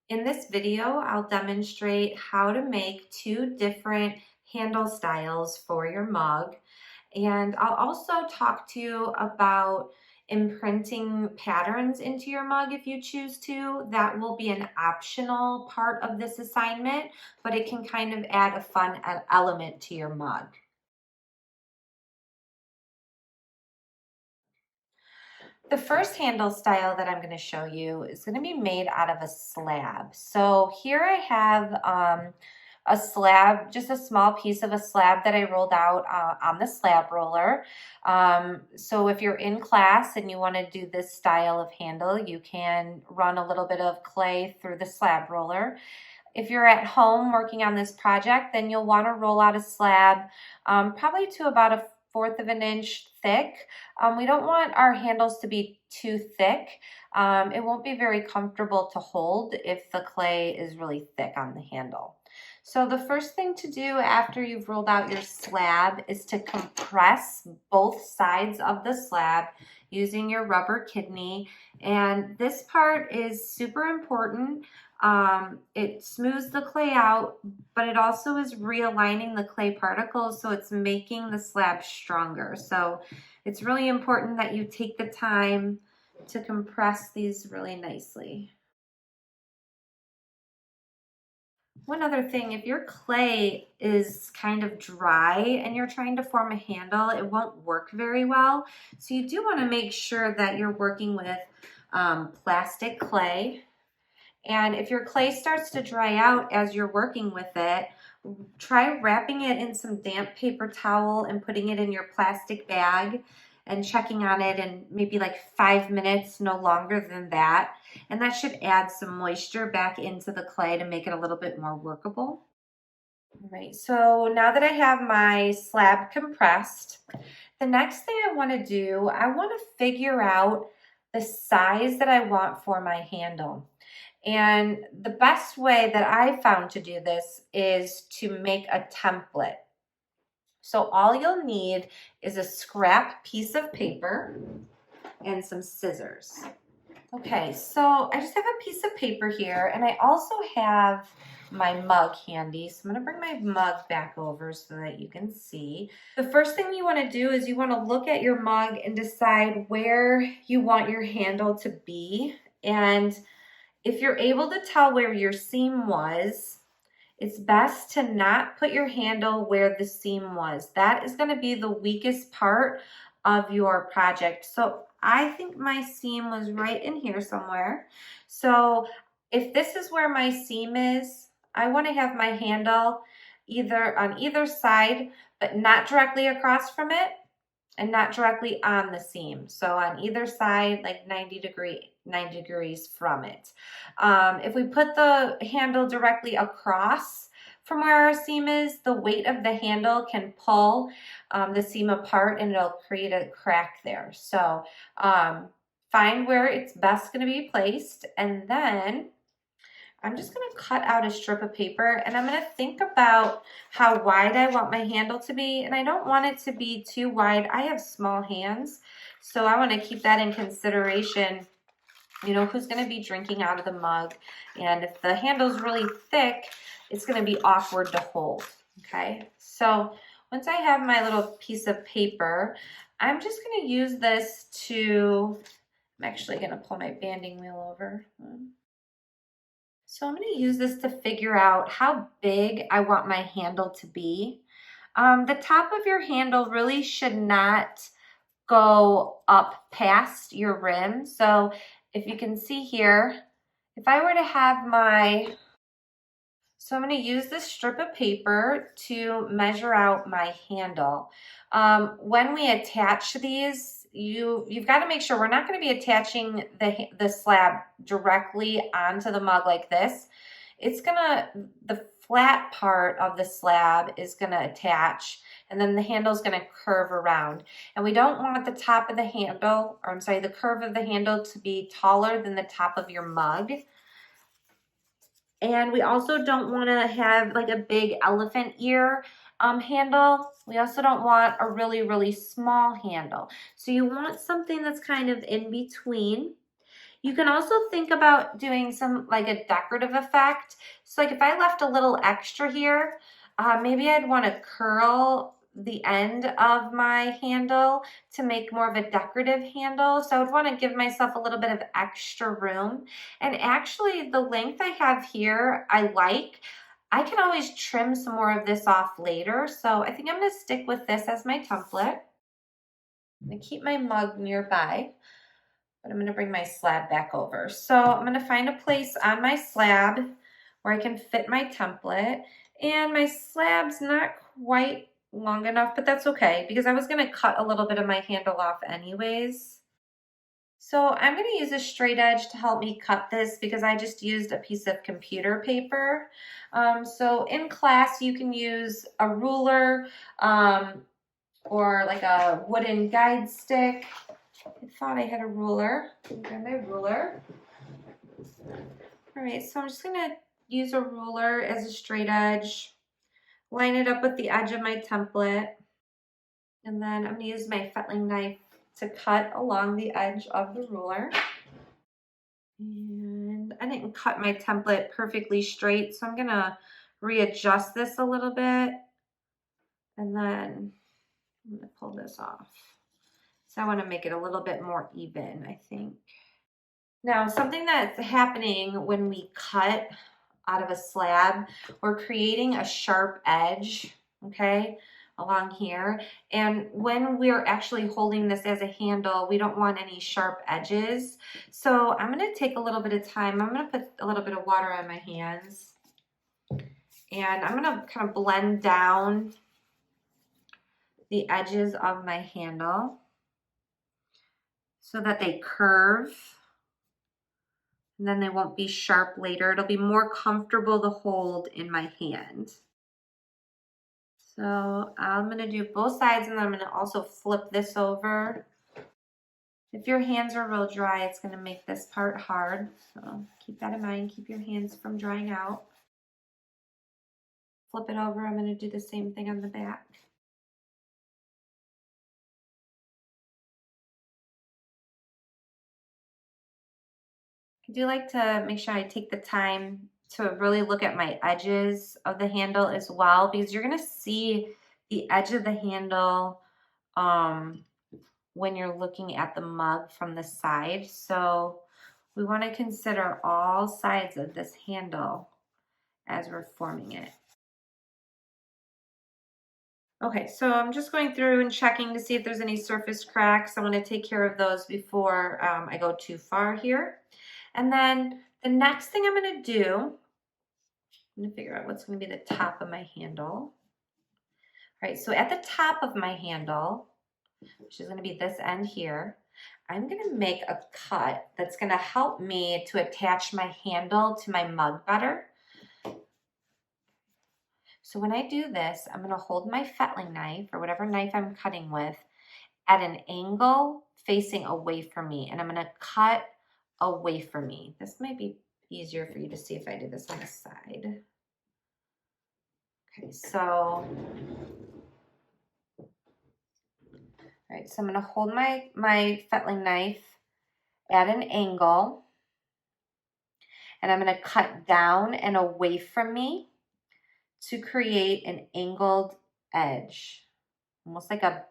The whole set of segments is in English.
In this video, I'll demonstrate how to make two different handle styles for your mug. And I'll also talk to you about imprinting patterns into your mug if you choose to. That will be an optional part of this assignment, but it can kind of add a fun element to your mug. The first handle style that I'm going to show you is going to be made out of a slab. So here I have a slab, just a small piece of a slab that I rolled out on the slab roller. So if you're in class and you want to do this style of handle, you can run a little bit of clay through the slab roller. If you're at home working on this project, then you'll want to roll out a slab probably to about 1/4 of an inch thick. We don't want our handles to be too thick. It won't be very comfortable to hold if the clay is really thick on the handle. So the first thing to do after you've rolled out your slab is to compress both sides of the slab using your rubber kidney. And this part is super important. It smooths the clay out, but it also is realigning the clay particles, so it's making the slab stronger. So it's really important that you take the time to compress these really nicely. One other thing, if your clay is kind of dry and you're trying to form a handle, it won't work very well. So you do want to make sure that you're working with plastic clay. And if your clay starts to dry out as you're working with it, try wrapping it in some damp paper towel and putting it in your plastic bag and checking on it in maybe like 5 minutes, no longer than that. And that should add some moisture back into the clay to make it a little bit more workable. All right, so now that I have my slab compressed, the next thing I want to do, I want to figure out the size that I want for my handle. And the best way that I found to do this is to make a template. So all you'll need is a scrap piece of paper and some scissors. Okay, so I just have a piece of paper here, and I also have my mug handy. So I'm gonna bring my mug back over so that you can see. The first thing you wanna do is you wanna look at your mug and decide where you want your handle to be. And if you're able to tell where your seam was, it's best to not put your handle where the seam was. That is going to be the weakest part of your project. So I think my seam was right in here somewhere. So if this is where my seam is, I want to have my handle either on either side, but not directly across from it and not directly on the seam. So on either side, like 90 degrees from it. If we put the handle directly across from where our seam is, the weight of the handle can pull the seam apart and it'll create a crack there. So find where it's best going to be placed, and then I'm just going to cut out a strip of paper, and I'm going to think about how wide I want my handle to be, and I don't want it to be too wide. I have small hands, so I want to keep that in consideration. You know, who's going to be drinking out of the mug, and if the handle's really thick, it's going to be awkward to hold, okay? So once I have my little piece of paper, I'm just going to use this to, I'm actually going to pull my banding wheel over. So I'm going to use this to figure out how big I want my handle to be. The top of your handle really should not go up past your rim. So if you can see here, if I were to have so I'm going to use this strip of paper to measure out my handle. When we attach these, you've got to make sure we're not going to be attaching the slab directly onto the mug like this. The flat part of the slab is going to attach, and then the handle is going to curve around. And we don't want the top of the handle, or I'm sorry, the curve of the handle to be taller than the top of your mug. And we also don't want to have like a big elephant ear handle. We also don't want a really small handle. So you want something that's kind of in between. You can also think about doing some like a decorative effect. So like if I left a little extra here, maybe I'd want to curl the end of my handle to make more of a decorative handle. So I would want to give myself a little bit of extra room. And actually the length I have here, I like. I can always trim some more of this off later. So I think I'm going to stick with this as my template. I'm going to keep my mug nearby. But I'm going to bring my slab back over. So I'm going to find a place on my slab where I can fit my template. And my slab's not quite long enough, but that's okay because I was going to cut a little bit of my handle off anyways. So I'm going to use a straight edge to help me cut this because I just used a piece of computer paper. So in class you can use a ruler or like a wooden guide stick. I thought I had a ruler. Grab my ruler. All right, so I'm just gonna use a ruler as a straight edge, line it up with the edge of my template, and then I'm gonna use my fettling knife to cut along the edge of the ruler. And I didn't cut my template perfectly straight, so I'm gonna readjust this a little bit, and then I'm gonna pull this off. So I wanna make it a little bit more even, I think. Now, something that's happening when we cut out of a slab, we're creating a sharp edge, okay, along here. And when we're actually holding this as a handle, we don't want any sharp edges. So I'm going to take a little bit of time. I'm going to put a little bit of water on my hands. And I'm going to kind of blend down the edges of my handle so that they curve. And then they won't be sharp later. It'll be more comfortable to hold in my hand. So I'm going to do both sides, and then I'm going to also flip this over. If your hands are real dry, it's going to make this part hard. So keep that in mind. Keep your hands from drying out. Flip it over. I'm going to do the same thing on the back. I do like to make sure I take the time to really look at my edges of the handle as well, because you're going to see the edge of the handle when you're looking at the mug from the side. So we want to consider all sides of this handle as we're forming it. Okay, so I'm just going through and checking to see if there's any surface cracks. I want to take care of those before I go too far here. And then the next thing I'm going to do, I'm going to figure out what's going to be the top of my handle. All right, so at the top of my handle, which is going to be this end here, I'm going to make a cut that's going to help me to attach my handle to my mug better. So when I do this, I'm going to hold my fettling knife or whatever knife I'm cutting with at an angle facing away from me, and I'm going to cut away from me. This might be easier for you to see if I do this on the side. Okay, so all right, so I'm going to hold my fettling knife at an angle, and I'm going to cut down and away from me to create an angled edge, almost like a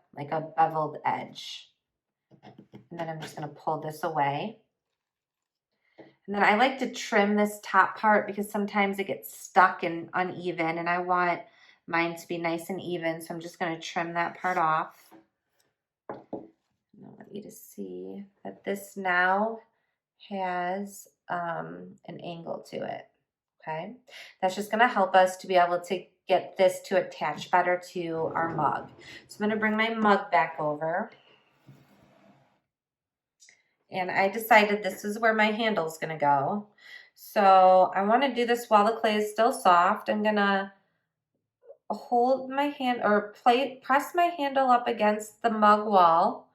beveled edge. And then I'm just going to pull this away. And then I like to trim this top part because sometimes it gets stuck and uneven, and I want mine to be nice and even. So I'm just going to trim that part off. And I want you to see that this now has an angle to it. Okay, that's just going to help us to be able to get this to attach better to our mug. So I'm going to bring my mug back over. And I decided this is where my handle is going to go. So I want to do this while the clay is still soft. I'm going to hold my hand or press my handle up against the mug wall.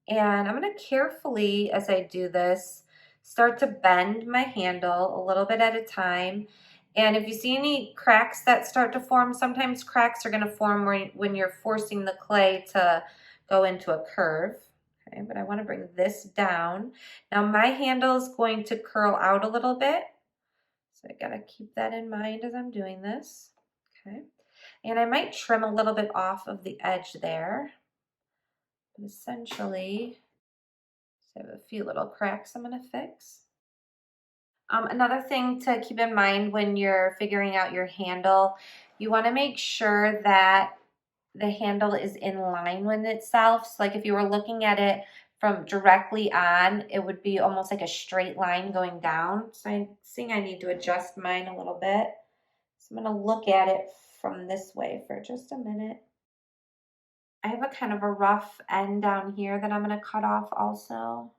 And I'm going to carefully, as I do this, start to bend my handle a little bit at a time. And if you see any cracks that start to form, sometimes cracks are going to form when you're forcing the clay to go into a curve. Okay, but I want to bring this down. Now my handle is going to curl out a little bit. So I gotta keep that in mind as I'm doing this. Okay. And I might trim a little bit off of the edge there. But essentially, so I have a few little cracks I'm gonna fix. Another thing to keep in mind when you're figuring out your handle, you wanna make sure that the handle is in line with itself. So like if you were looking at it from directly on, it would be almost like a straight line going down. So I'm seeing I need to adjust mine a little bit. So I'm gonna look at it from this way for just a minute. I have a kind of a rough end down here that I'm gonna cut off also.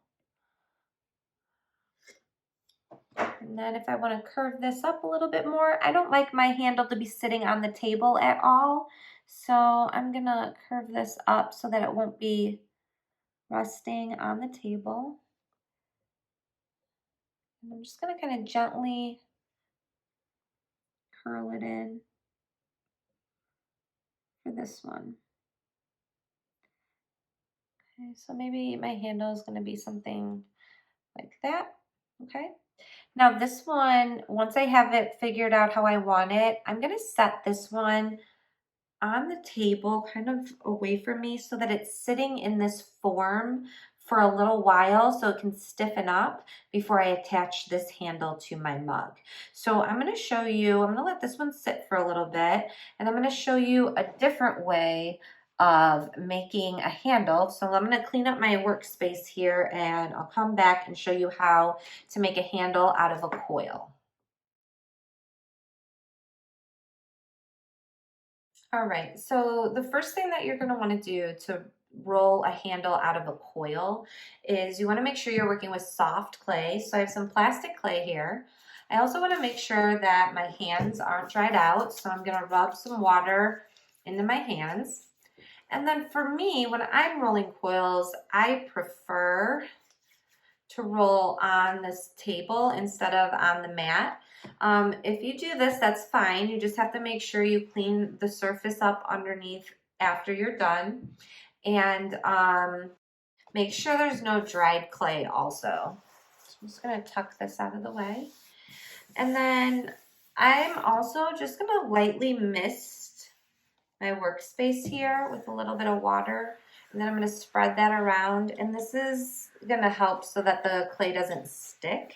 And then if I want to curve this up a little bit more, I don't like my handle to be sitting on the table at all. So I'm gonna curve this up so that it won't be resting on the table. And I'm just gonna kind of gently curl it in for this one. Okay, so maybe my handle is gonna be something like that, okay? Now this one, once I have it figured out how I want it, I'm gonna set this one on the table kind of away from me so that it's sitting in this form for a little while so it can stiffen up before I attach this handle to my mug. So I'm going to show you, I'm going to let this one sit for a little bit, and I'm going to show you a different way of making a handle. So I'm going to clean up my workspace here and I'll come back and show you how to make a handle out of a coil. All right, so the first thing that you're going to want to do to roll a handle out of a coil is you want to make sure you're working with soft clay. So I have some plastic clay here. I also want to make sure that my hands aren't dried out, so I'm going to rub some water into my hands. And then for me, when I'm rolling coils, I prefer to roll on this table instead of on the mat. If you do this, that's fine. You just have to make sure you clean the surface up underneath after you're done. And make sure there's no dried clay also. So I'm just gonna tuck this out of the way. And then I'm also just gonna lightly mist my workspace here with a little bit of water. And then I'm going to spread that around. And this is going to help so that the clay doesn't stick.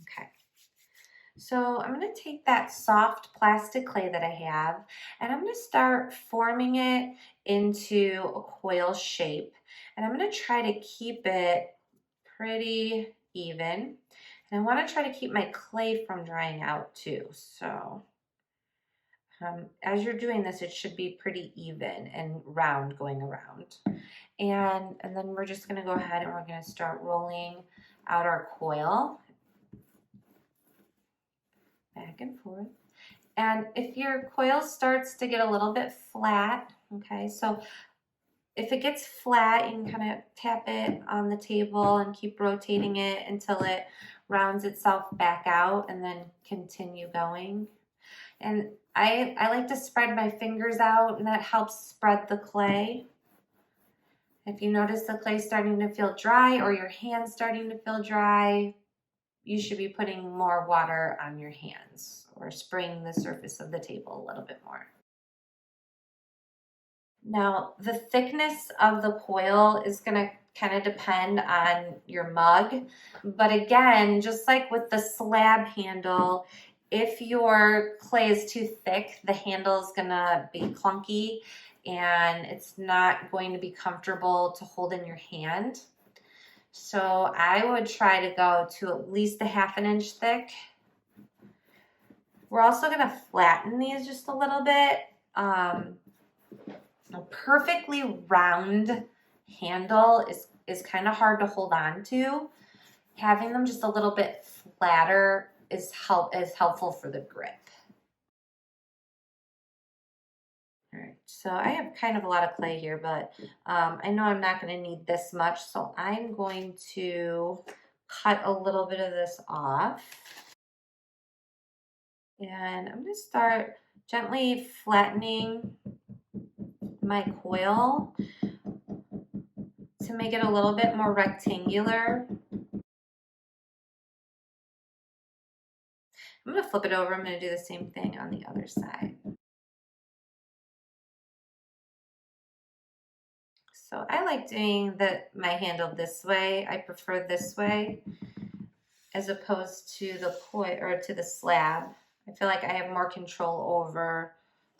Okay. So I'm going to take that soft plastic clay that I have, and I'm going to start forming it into a coil shape. And I'm going to try to keep it pretty even. And I want to try to keep my clay from drying out too. So as you're doing this, it should be pretty even and round going around. And then we're just going to go ahead and we're going to start rolling out our coil back and forth. And if your coil starts to get a little bit flat, okay, so if it gets flat, you can kind of tap it on the table and keep rotating it until it rounds itself back out, and then continue going. And I like to spread my fingers out, and that helps spread the clay. If you notice the clay starting to feel dry or your hands starting to feel dry, you should be putting more water on your hands or spraying the surface of the table a little bit more. Now, the thickness of the coil is going to kind of depend on your mug. But again, just like with the slab handle, if your clay is too thick, the handle is going to be clunky and it's not going to be comfortable to hold in your hand. So I would try to go to at least a ½ inch thick. We're also going to flatten these just a little bit. A perfectly round handle is kind of hard to hold on to. Having them just a little bit flatter is helpful for the grip. All right, so I have kind of a lot of clay here, but I know I'm not going to need this much, so I'm going to cut a little bit of this off. And I'm going to start gently flattening my coil to make it a little bit more rectangular. I'm going to flip it over. I'm going to do the same thing on the other side. So I like doing my handle this way. I prefer this way as opposed to the coil or to the slab. I feel like I have more control over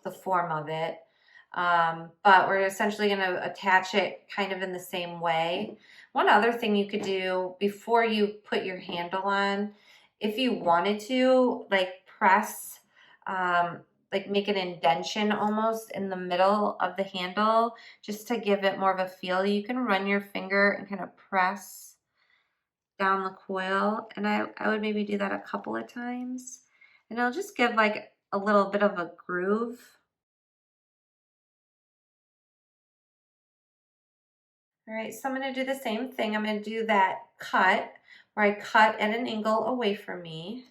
the form of it. But we're essentially going to attach it kind of in the same way. One other thing you could do before you put your handle on, if you wanted to, like press, like make an indentation almost in the middle of the handle, just to give it more of a feel, you can run your finger and kind of press down the coil. And I would maybe do that a couple of times. And it'll just give like a little bit of a groove. All right, so I'm going to do the same thing. I'm going to do that cut where I cut at an angle away from me.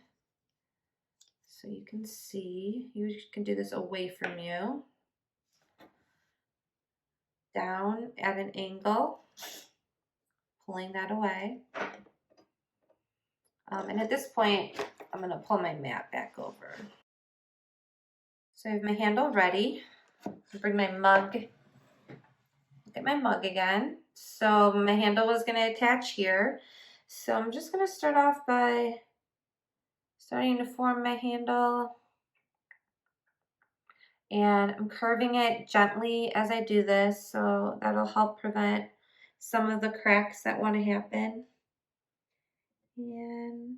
So you can see, you can do this away from you. Down at an angle, pulling that away. And at this point, I'm going to pull my mat back over. So I have my handle ready. I'll bring my mug, look at my mug again. So my handle was going to attach here. So I'm just going to start off by starting to form my handle. And I'm curving it gently as I do this, so that'll help prevent some of the cracks that want to happen. And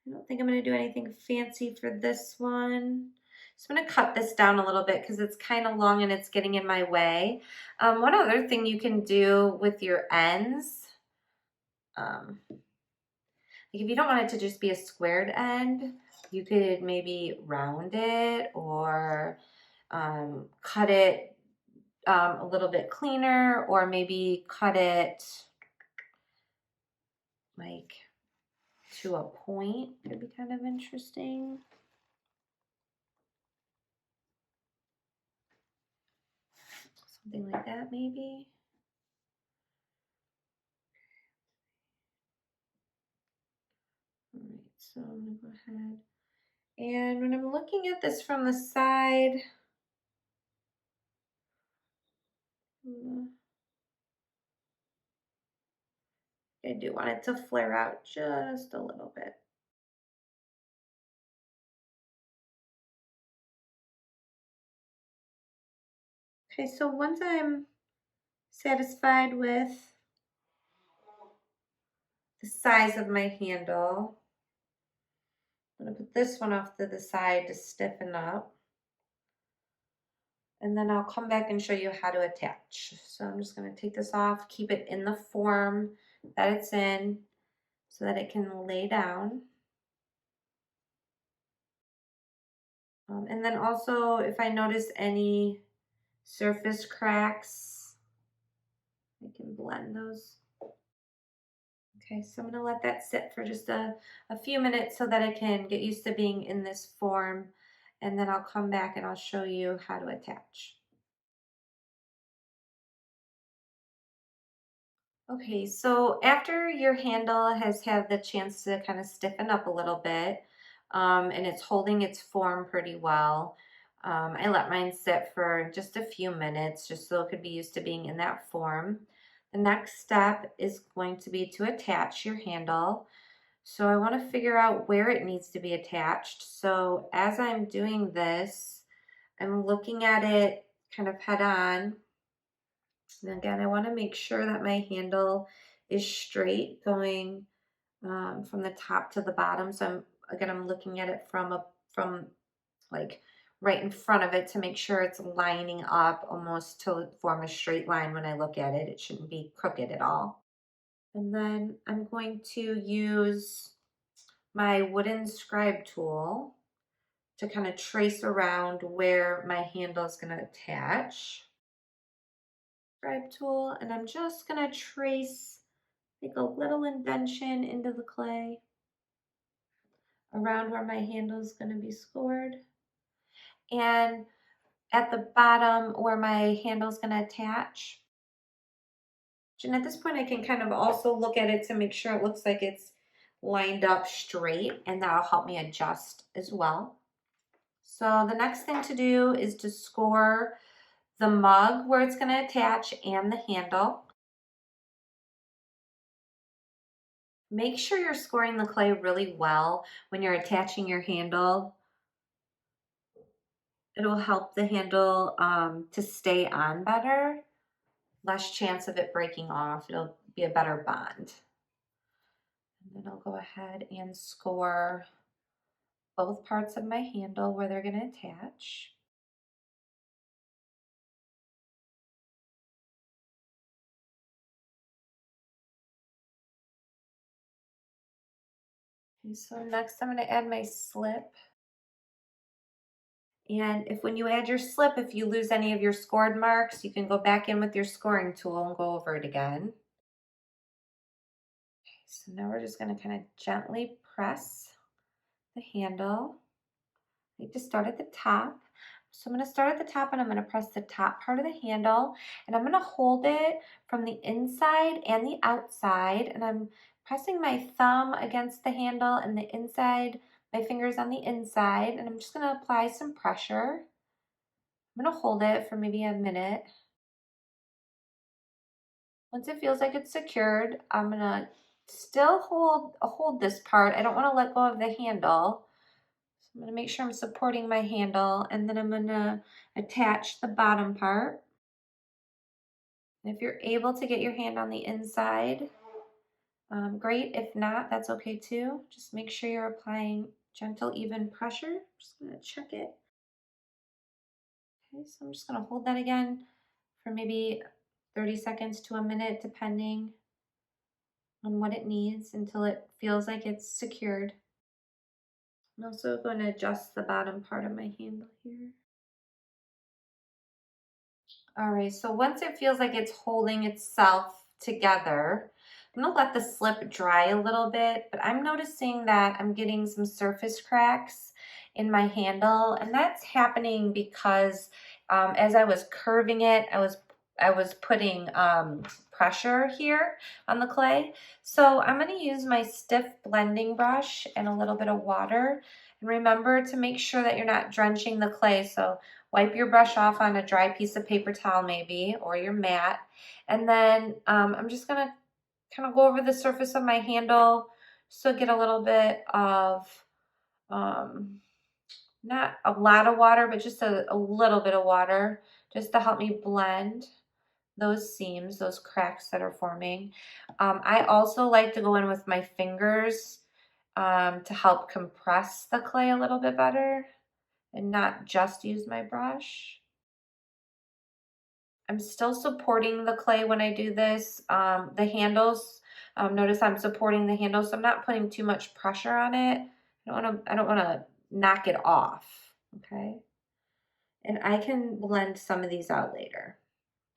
I don't think I'm going to do anything fancy for this one. So I'm going to cut this down a little bit because it's kind of long and it's getting in my way. One other thing you can do with your ends, like if you don't want it to just be a squared end, you could maybe round it or cut it a little bit cleaner, or maybe cut it like to a point. Could be kind of interesting. Something like that maybe. All right, so I'm gonna go ahead. And when I'm looking at this from the side, I do want it to flare out just a little bit. Okay, so once I'm satisfied with the size of my handle, I'm gonna put this one off to the side to stiffen up. And then I'll come back and show you how to attach. So I'm just going to take this off, keep it in the form that it's in so that it can lay down. And then also if I notice any surface cracks, I can blend those. Okay, so I'm going to let that sit for just a few minutes so that it can get used to being in this form. And then I'll come back and I'll show you how to attach. Okay, so after your handle has had the chance to kind of stiffen up a little bit, and it's holding its form pretty well, I let mine sit for just a few minutes just so it could be used to being in that form. The next step is going to be to attach your handle. So I want to figure out where it needs to be attached. So as I'm doing this, I'm looking at it kind of head on. And again, I want to make sure that my handle is straight going from the top to the bottom. So I'm looking at it from like right in front of it to make sure it's lining up almost to form a straight line when I look at it. It shouldn't be crooked at all. And then I'm going to use my wooden scribe tool to kind of trace around where my handle is going to attach. Scribe tool, and I'm just going to trace like a little indentation into the clay around where my handle is going to be scored. And at the bottom where my handle's gonna attach. And at this point, I can kind of also look at it to make sure it looks like it's lined up straight, and that'll help me adjust as well. So the next thing to do is to score the mug where it's gonna attach and the handle. Make sure you're scoring the clay really well when you're attaching your handle. It'll help the handle to stay on better, less chance of it breaking off. It'll be a better bond. And then I'll go ahead and score both parts of my handle where they're going to attach. Okay, so next I'm going to add my slip. And if when you add your slip, if you lose any of your scored marks, you can go back in with your scoring tool and go over it again. Okay, so now we're just going to kind of gently press the handle. I need to start at the top. So I'm going to start at the top and I'm going to press the top part of the handle and I'm going to hold it from the inside and the outside, and I'm pressing my thumb against the handle and the inside, my fingers on the inside, and I'm just going to apply some pressure. I'm going to hold it for maybe a minute. Once it feels like it's secured, I'm going to still hold this part. I don't want to let go of the handle. So I'm going to make sure I'm supporting my handle, and then I'm going to attach the bottom part. And if you're able to get your hand on the inside, great. If not, that's okay too. Just make sure you're applying gentle, even pressure. Just going to check it. Okay, so I'm just going to hold that again for maybe 30 seconds to a minute, depending on what it needs, until it feels like it's secured. I'm also going to adjust the bottom part of my handle here. All right, so once it feels like it's holding itself together, I'm gonna let the slip dry a little bit, but I'm noticing that I'm getting some surface cracks in my handle, and that's happening because as I was curving it, I was putting pressure here on the clay. So I'm gonna use my stiff blending brush and a little bit of water. And remember to make sure that you're not drenching the clay. So wipe your brush off on a dry piece of paper towel maybe, or your mat. And then I'm just gonna kind of go over the surface of my handle so get a little bit of, not a lot of water, but just a little bit of water just to help me blend those seams, those cracks that are forming. I also like to go in with my fingers to help compress the clay a little bit better and not just use my brush. I'm still supporting the clay when I do this. The handles, notice I'm supporting the handles, so I'm not putting too much pressure on it. I don't want to knock it off, okay? And I can blend some of these out later.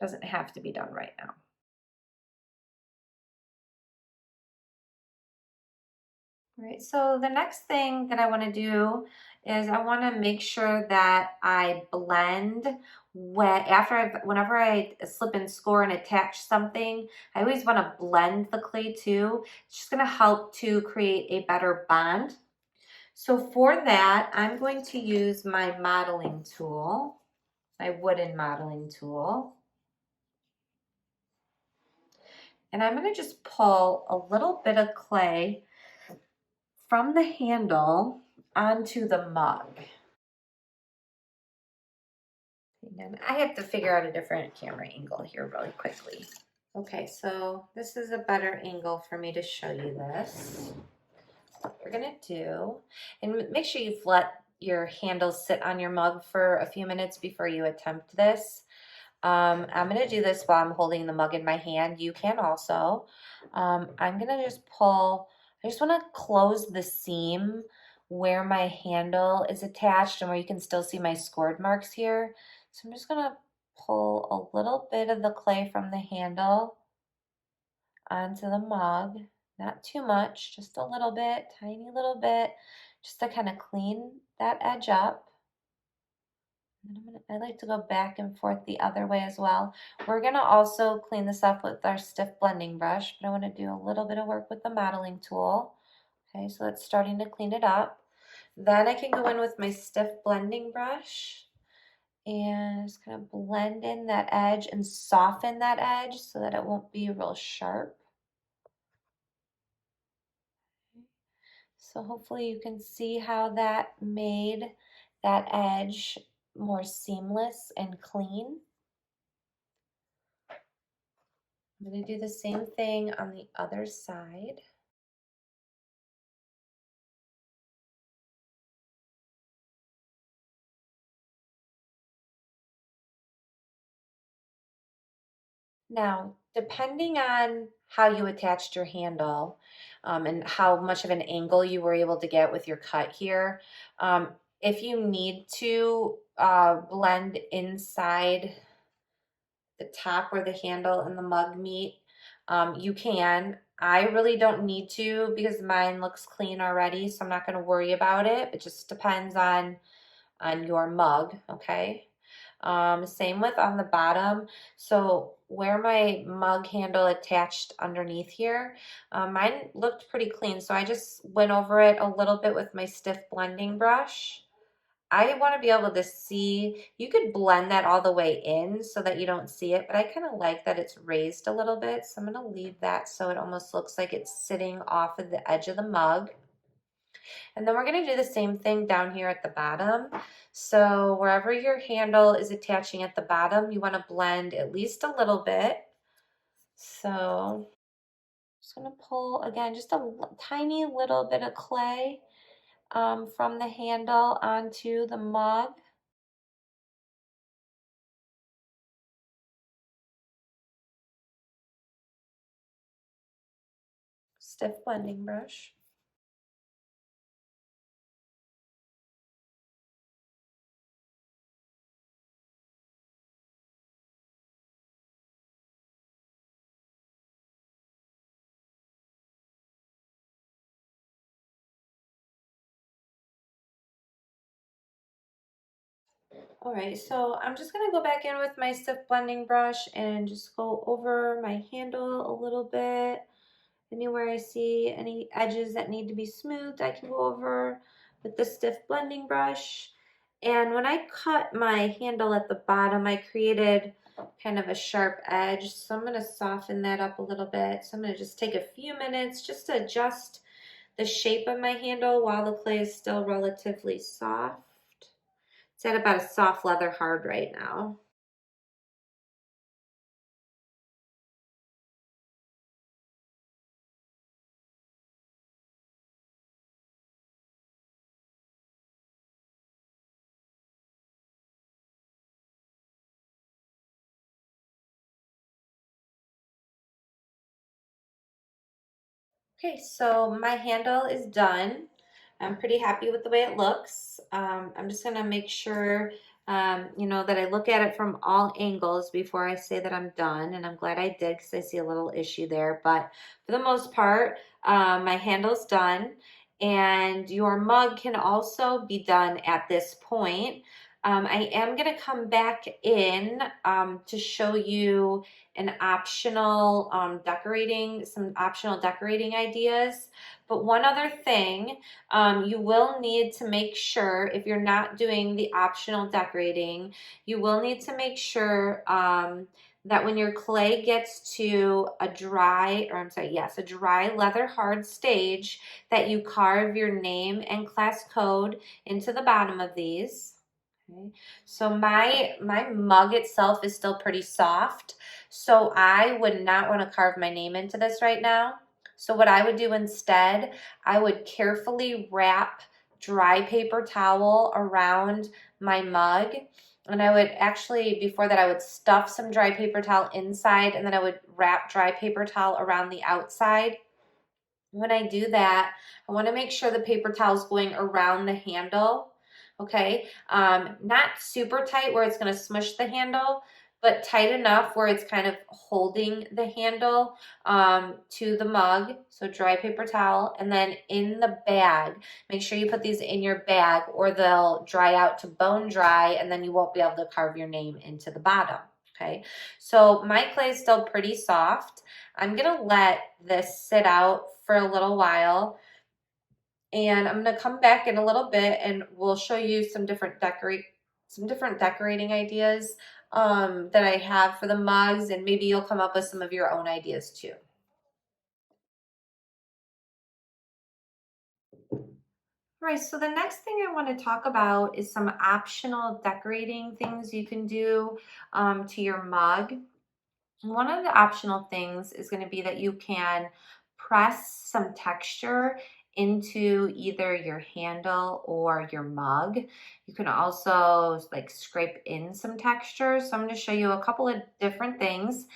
Doesn't have to be done right now. All right, so the next thing that I want to do is I want to make sure that I blend whenever I slip and score and attach something. I always want to blend the clay too. It's just going to help to create a better bond. So for that, I'm going to use my modeling tool, my wooden modeling tool. And I'm going to just pull a little bit of clay from the handle onto the mug. And I have to figure out a different camera angle here really quickly. Okay, so this is a better angle for me to show you this. What we're gonna do, and make sure you've let your handle sit on your mug for a few minutes before you attempt this. I'm gonna do this while I'm holding the mug in my hand. You can also. I'm gonna just pull, I just wanna close the seam where my handle is attached and where you can still see my scored marks here. So I'm just gonna pull a little bit of the clay from the handle onto the mug. Not too much, just a little bit, tiny little bit, just to kind of clean that edge up. I like to go back and forth the other way as well. We're gonna also clean this up with our stiff blending brush, but I wanna do a little bit of work with the modeling tool. Okay, so that's starting to clean it up. Then I can go in with my stiff blending brush and just kind of blend in that edge and soften that edge so that it won't be real sharp. So hopefully you can see how that made that edge more seamless and clean. I'm going to do the same thing on the other side. Now, depending on how you attached your handle and how much of an angle you were able to get with your cut here, if you need to blend inside the top where the handle and the mug meet, you can. I really don't need to because mine looks clean already, so I'm not going to worry about it. It just depends on your mug, okay? Same with on the bottom. So where my mug handle attached underneath here, mine looked pretty clean. So I just went over it a little bit with my stiff blending brush. I want to be able to see, you could blend that all the way in so that you don't see it, but I kind of like that it's raised a little bit. So I'm going to leave that so it almost looks like it's sitting off of the edge of the mug. And then we're going to do the same thing down here at the bottom. So wherever your handle is attaching at the bottom, you want to blend at least a little bit. So just going to pull, again, just a tiny little bit of clay from the handle onto the mug. Stiff blending brush. All right, so I'm just gonna go back in with my stiff blending brush and just go over my handle a little bit. Anywhere I see any edges that need to be smoothed, I can go over with the stiff blending brush. And when I cut my handle at the bottom, I created kind of a sharp edge. So I'm gonna soften that up a little bit. So I'm gonna just take a few minutes just to adjust the shape of my handle while the clay is still relatively soft. It's at about a soft leather hard right now. Okay, so my handle is done. I'm pretty happy with the way it looks. I'm just gonna make sure, that I look at it from all angles before I say that I'm done. And I'm glad I did because I see a little issue there. But for the most part, my handle's done. And your mug can also be done at this point. I am gonna come back in to show you an optional some optional decorating ideas. But one other thing, you will need to make sure, if you're not doing the optional decorating, you will need to make sure that when your clay gets to a dry, or I'm sorry, yes, a dry leather hard stage, that you carve your name and class code into the bottom of these. Okay. So my mug itself is still pretty soft, so I would not want to carve my name into this right now. So what I would do instead, I would carefully wrap dry paper towel around my mug. And I would actually, before that, I would stuff some dry paper towel inside, and then I would wrap dry paper towel around the outside. When I do that, I want to make sure the paper towel is going around the handle. Okay, not super tight where it's going to smush the handle, but tight enough where it's kind of holding the handle to the mug. So dry paper towel, and then in the bag, make sure you put these in your bag or they'll dry out to bone dry, and then you won't be able to carve your name into the bottom. Okay, so my clay is still pretty soft. I'm gonna let this sit out for a little while, and I'm gonna come back in a little bit and we'll show you some different decorating ideas that I have for the mugs, and maybe you'll come up with some of your own ideas too. Right, so the next thing I want to talk about is some optional decorating things you can do to your mug. One of the optional things is going to be that you can press some texture into either your handle or your mug. You can also like scrape in some texture. So I'm going to show you a couple of different things.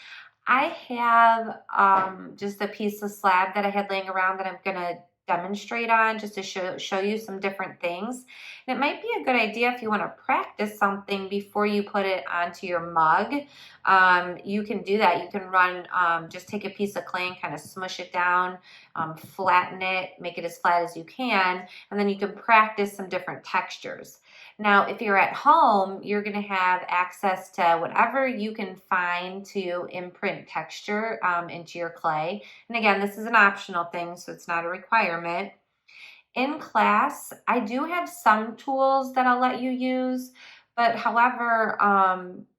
I have just a piece of slab that I had laying around that I'm going to demonstrate on just to show you some different things. And it might be a good idea if you want to practice something before you put it onto your mug. You can do that. You can run, just take a piece of clay and kind of smush it down, flatten it, make it as flat as you can, and then you can practice some different textures. Now, if you're at home, you're going to have access to whatever you can find to imprint texture into your clay. And again, this is an optional thing, so it's not a requirement. In class, I do have some tools that I'll let you use, but however,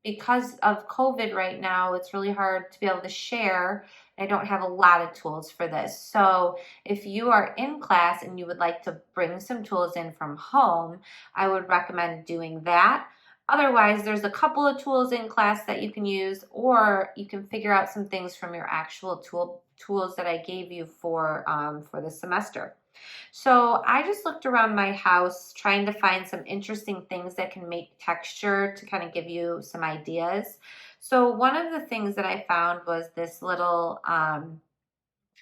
because of COVID right now, it's really hard to be able to share. I don't have a lot of tools for this. So if you are in class and you would like to bring some tools in from home, I would recommend doing that. Otherwise, there's a couple of tools in class that you can use, or you can figure out some things from your actual tools that I gave you for the semester. So I just looked around my house trying to find some interesting things that can make texture to kind of give you some ideas. So one of the things that I found was this little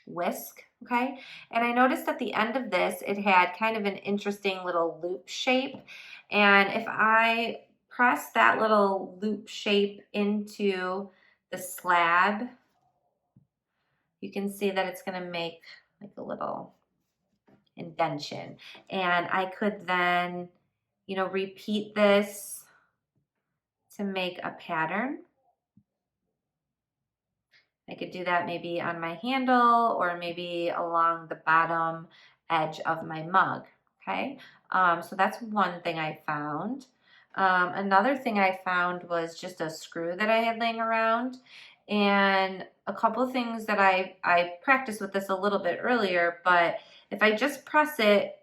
whisk, okay? And I noticed at the end of this, it had kind of an interesting little loop shape. And if I press that little loop shape into the slab, you can see that it's going to make like a little indentation. And I could then, repeat this to make a pattern. I could do that maybe on my handle or maybe along the bottom edge of my mug, okay? So that's one thing I found. Another thing I found was just a screw that I had laying around, and a couple of things that I practiced with this a little bit earlier, but if I just press it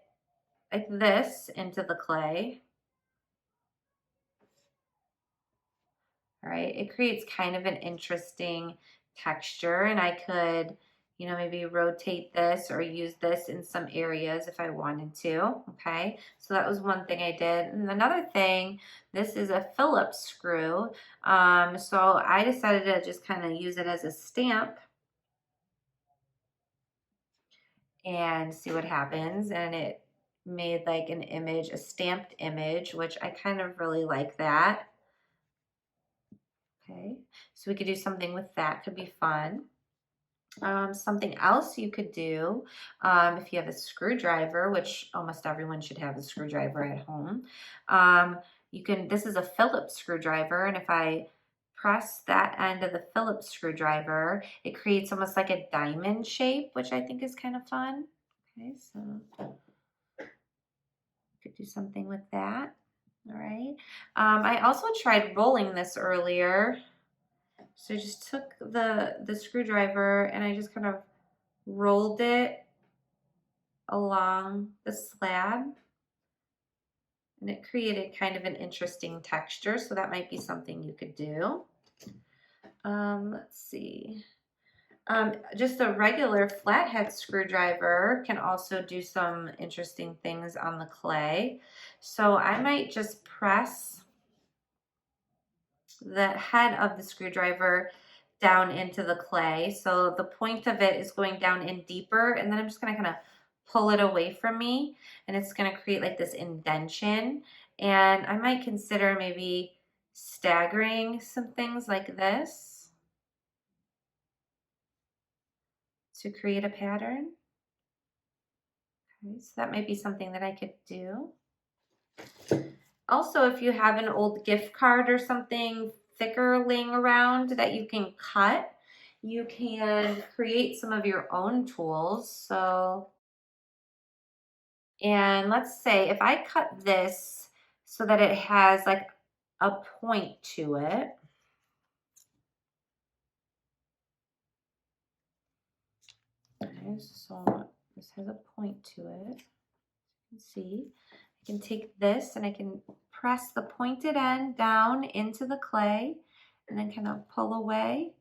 like this into the clay, all right, it creates kind of an interesting texture, and I could, maybe rotate this or use this in some areas if I wanted to, okay? So that was one thing I did. And another thing, this is a Phillips screw. So I decided to just kind of use it as a stamp and see what happens. And it made like an image, a stamped image, which I kind of really like that. Okay, so we could do something with that, could be fun. Something else you could do, if you have a screwdriver, which almost everyone should have a screwdriver at home, this is a Phillips screwdriver, and if I press that end of the Phillips screwdriver, it creates almost like a diamond shape, which I think is kind of fun. Okay, so could do something with that. All right. I also tried rolling this earlier. So I just took the screwdriver and I just kind of rolled it along the slab, and it created kind of an interesting texture. So that might be something you could do. Let's see. Just a regular flathead screwdriver can also do some interesting things on the clay. So I might just press the head of the screwdriver down into the clay. So the point of it is going down in deeper, and then I'm just going to kind of pull it away from me, and it's going to create like this indentation. And I might consider maybe staggering some things like this to create a pattern. Okay, so that might be something that I could do. Also, if you have an old gift card or something thicker laying around that you can cut, you can create some of your own tools. So, and let's say if I cut this so that it has like a point to it. Okay, so this has a point to it. You can see, I can take this and I can press the pointed end down into the clay and then kind of pull away,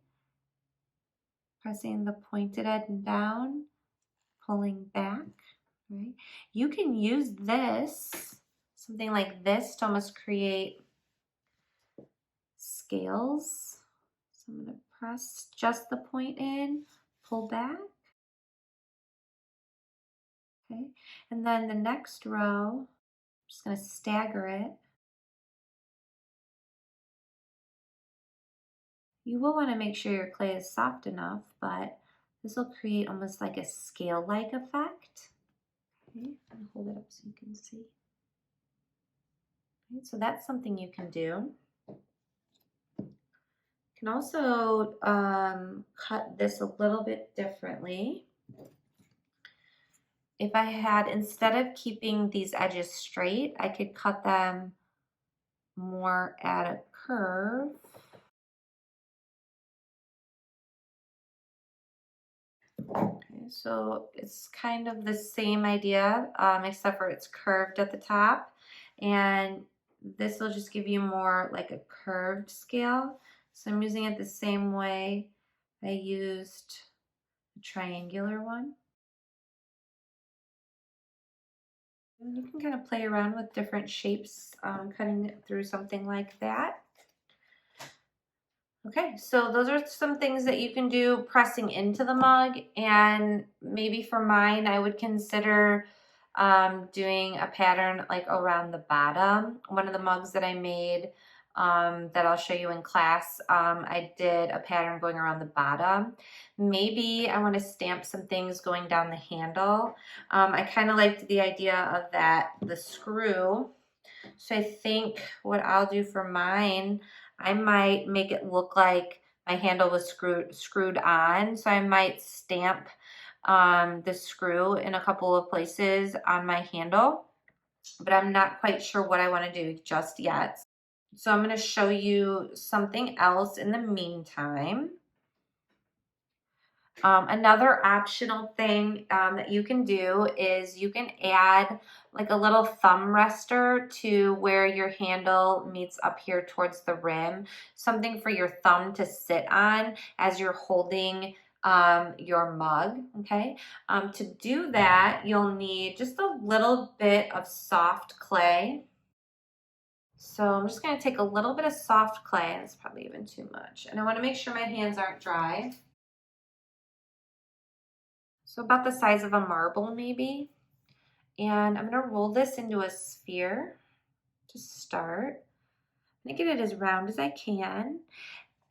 pressing the pointed end down, pulling back, right? You can use this, something like this, to almost create scales. So I'm going to press just the point in, pull back. Okay, and then the next row, I'm just going to stagger it. You will want to make sure your clay is soft enough, but this will create almost like a scale-like effect. Okay, and hold it up so you can see. Okay, so that's something you can do. You can also cut this a little bit differently. If I had, instead of keeping these edges straight, I could cut them more at a curve. Okay, so it's kind of the same idea, except for it's curved at the top, and this will just give you more like a curved scale. So I'm using it the same way I used the triangular one. And you can kind of play around with different shapes, cutting it through something like that. Okay, so those are some things that you can do pressing into the mug, and maybe for mine, I would consider doing a pattern like around the bottom. One of the mugs that I made that I'll show you in class, I did a pattern going around the bottom. Maybe I want to stamp some things going down the handle. I kind of liked the idea of that, the screw. So I think what I'll do for mine, I might make it look like my handle was screwed on. So I might stamp the screw in a couple of places on my handle, but I'm not quite sure what I want to do just yet. So I'm going to show you something else in the meantime. Another optional thing that you can do is you can add like a little thumb rester to where your handle meets up here towards the rim, something for your thumb to sit on as you're holding your mug, okay? To do that, you'll need just a little bit of soft clay. So I'm just going to take a little bit of soft clay, it's probably even too much, and I want to make sure my hands aren't dry. So about the size of a marble maybe. And I'm going to roll this into a sphere to start. I'm going to get it as round as I can.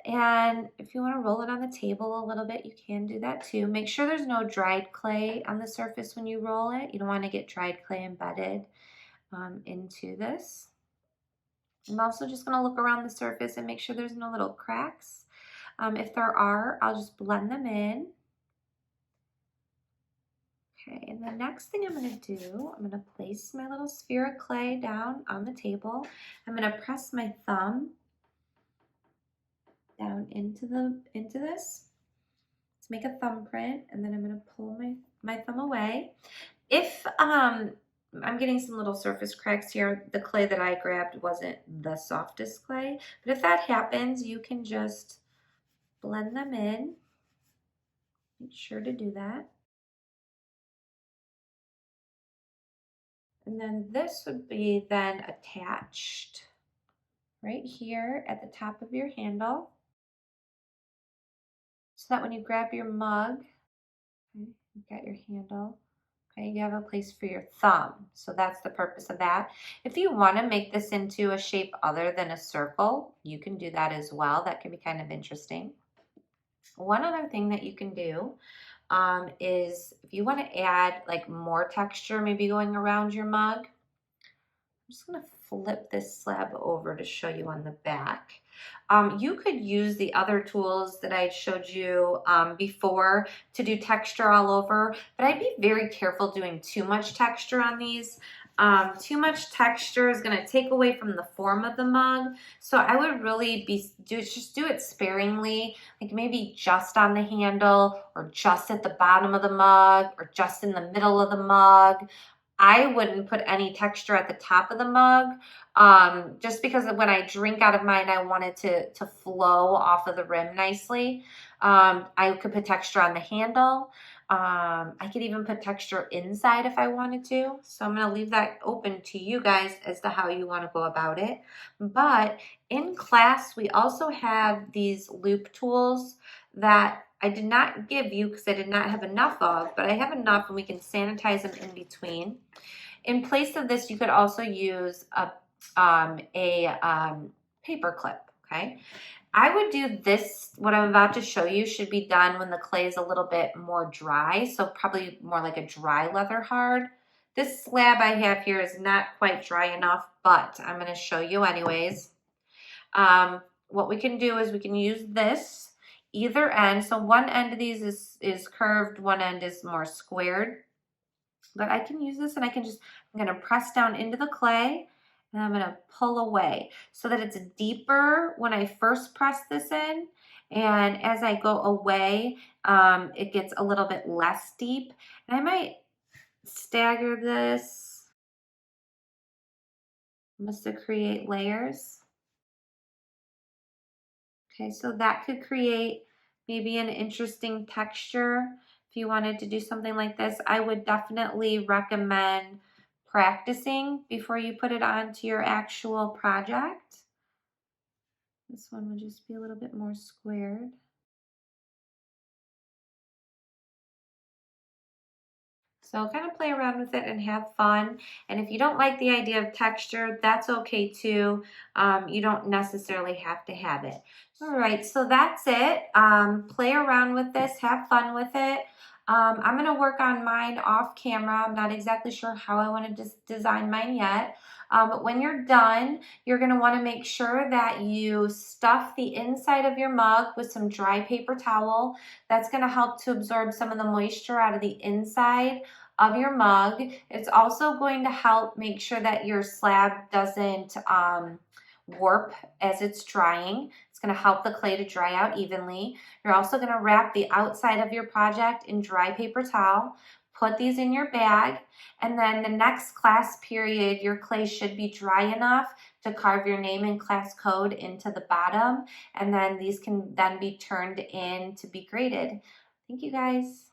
And if you want to roll it on the table a little bit, you can do that too. Make sure there's no dried clay on the surface when you roll it. You don't want to get dried clay embedded into this. I'm also just going to look around the surface and make sure there's no little cracks. If there are, I'll just blend them in. Okay, and the next thing I'm going to do, I'm going to place my little sphere of clay down on the table. I'm going to press my thumb down into this to make a thumbprint, and then I'm going to pull my thumb away. If I'm getting some little surface cracks here, the clay that I grabbed wasn't the softest clay, but if that happens, you can just blend them in. Make sure to do that. And then this would be then attached right here at the top of your handle, so that when you grab your mug, okay, you've got your handle. Okay, you have a place for your thumb. So that's the purpose of that. If you want to make this into a shape other than a circle, you can do that as well. That can be kind of interesting. One other thing that you can do is if you want to add like more texture, maybe going around your mug, I'm just going to flip this slab over to show you on the back. You could use the other tools that I showed you before to do texture all over, but I'd be very careful doing too much texture on these. Too much texture is going to take away from the form of the mug. So I would really just do it sparingly, like maybe just on the handle or just at the bottom of the mug or just in the middle of the mug. I wouldn't put any texture at the top of the mug, just because when I drink out of mine, I want it to flow off of the rim nicely. I could put texture on the handle. I could even put texture inside if I wanted to. So I'm going to leave that open to you guys as to how you want to go about it. But in class, we also have these loop tools that I did not give you because I did not have enough of, but I have enough and we can sanitize them in between. In place of this, you could also use a paper clip, okay? I would do this, what I'm about to show you should be done when the clay is a little bit more dry, so probably more like a dry leather hard. This slab I have here is not quite dry enough, but I'm going to show you anyways. What we can do is we can use this either end. So one end of these is curved, one end is more squared. But I can use this and I'm going to press down into the clay and I'm going to pull away so that it's deeper when I first press this in. And as I go away, it gets a little bit less deep. And I might stagger this just to create layers. Okay, so that could create maybe an interesting texture. If you wanted to do something like this, I would definitely recommend practicing before you put it onto your actual project. This one would just be a little bit more squared. So kind of play around with it and have fun. And if you don't like the idea of texture, that's okay too. You don't necessarily have to have it. All right, so that's it. Play around with this, have fun with it. I'm gonna work on mine off camera. I'm not exactly sure how I wanna design mine yet. But when you're done, you're gonna wanna make sure that you stuff the inside of your mug with some dry paper towel. That's gonna help to absorb some of the moisture out of the inside of your mug. It's also going to help make sure that your slab doesn't warp as it's drying. It's going to help the clay to dry out evenly. You're also going to wrap the outside of your project in dry paper towel. Put these in your bag, and then the next class period, your clay should be dry enough to carve your name and class code into the bottom, and then these can then be turned in to be graded. Thank you guys.